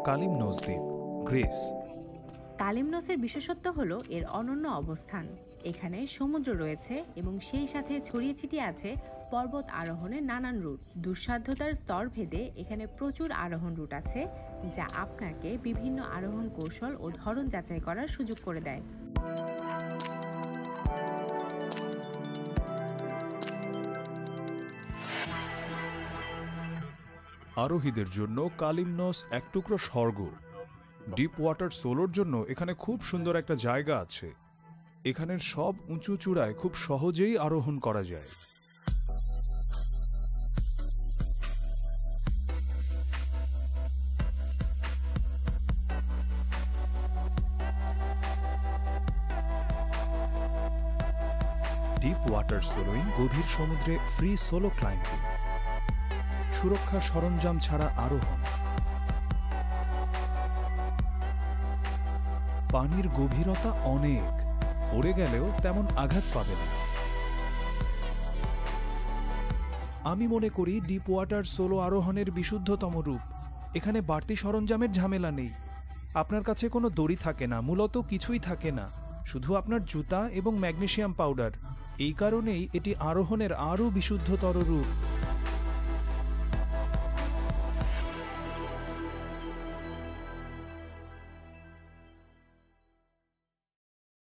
কালিমনোস দ্বীপ, গ্রিস। কালিমনোসের বিশেষত্ব হলো এর অনন্য অবস্থান। এখানে সমুদ্র রয়েছে এবং সেই সাথে ছড়িয়ে ছিটিয়ে আছে পর্বত আরোহণের নানান রুট। দুঃসাধ্যতার স্তর ভেদে এখানে প্রচুর আরোহণ রুট আছে, যা আপনাকে বিভিন্ন আরোহণ কৌশল ও ধরন যাচাই করার সুযোগ করে দেয়। আরোহীদের জন্য কালিমনোস এক টুকরো স্বর্গ। ডিপ ওয়াটার সোলোর জন্য এখানে খুব সুন্দর একটা জায়গা আছে। এখানের সব উঁচু চূড়ায় খুব সহজেই আরোহণ করা যায়। ডিপ ওয়াটার সোলোইং গভীর সমুদ্রে ফ্রি সোলো ক্লাইম্বিং, সুরক্ষা সরঞ্জাম ছাড়া আরোহণ, পানির গভীরতা অনেক, পড়ে গেলেও তেমন আঘাত পাবে না। আমি মনে করি ডিপ ওয়াটার সোলো আরোহণের বিশুদ্ধতম রূপ। এখানে বাড়তি সরঞ্জামের ঝামেলা নেই, আপনার কাছে কোনো দড়ি থাকে না, মূলত কিছুই থাকে না, শুধু আপনার জুতা এবং ম্যাগনেসিয়াম পাউডার। এই কারণেই এটি আরোহণের আরও বিশুদ্ধতর রূপ।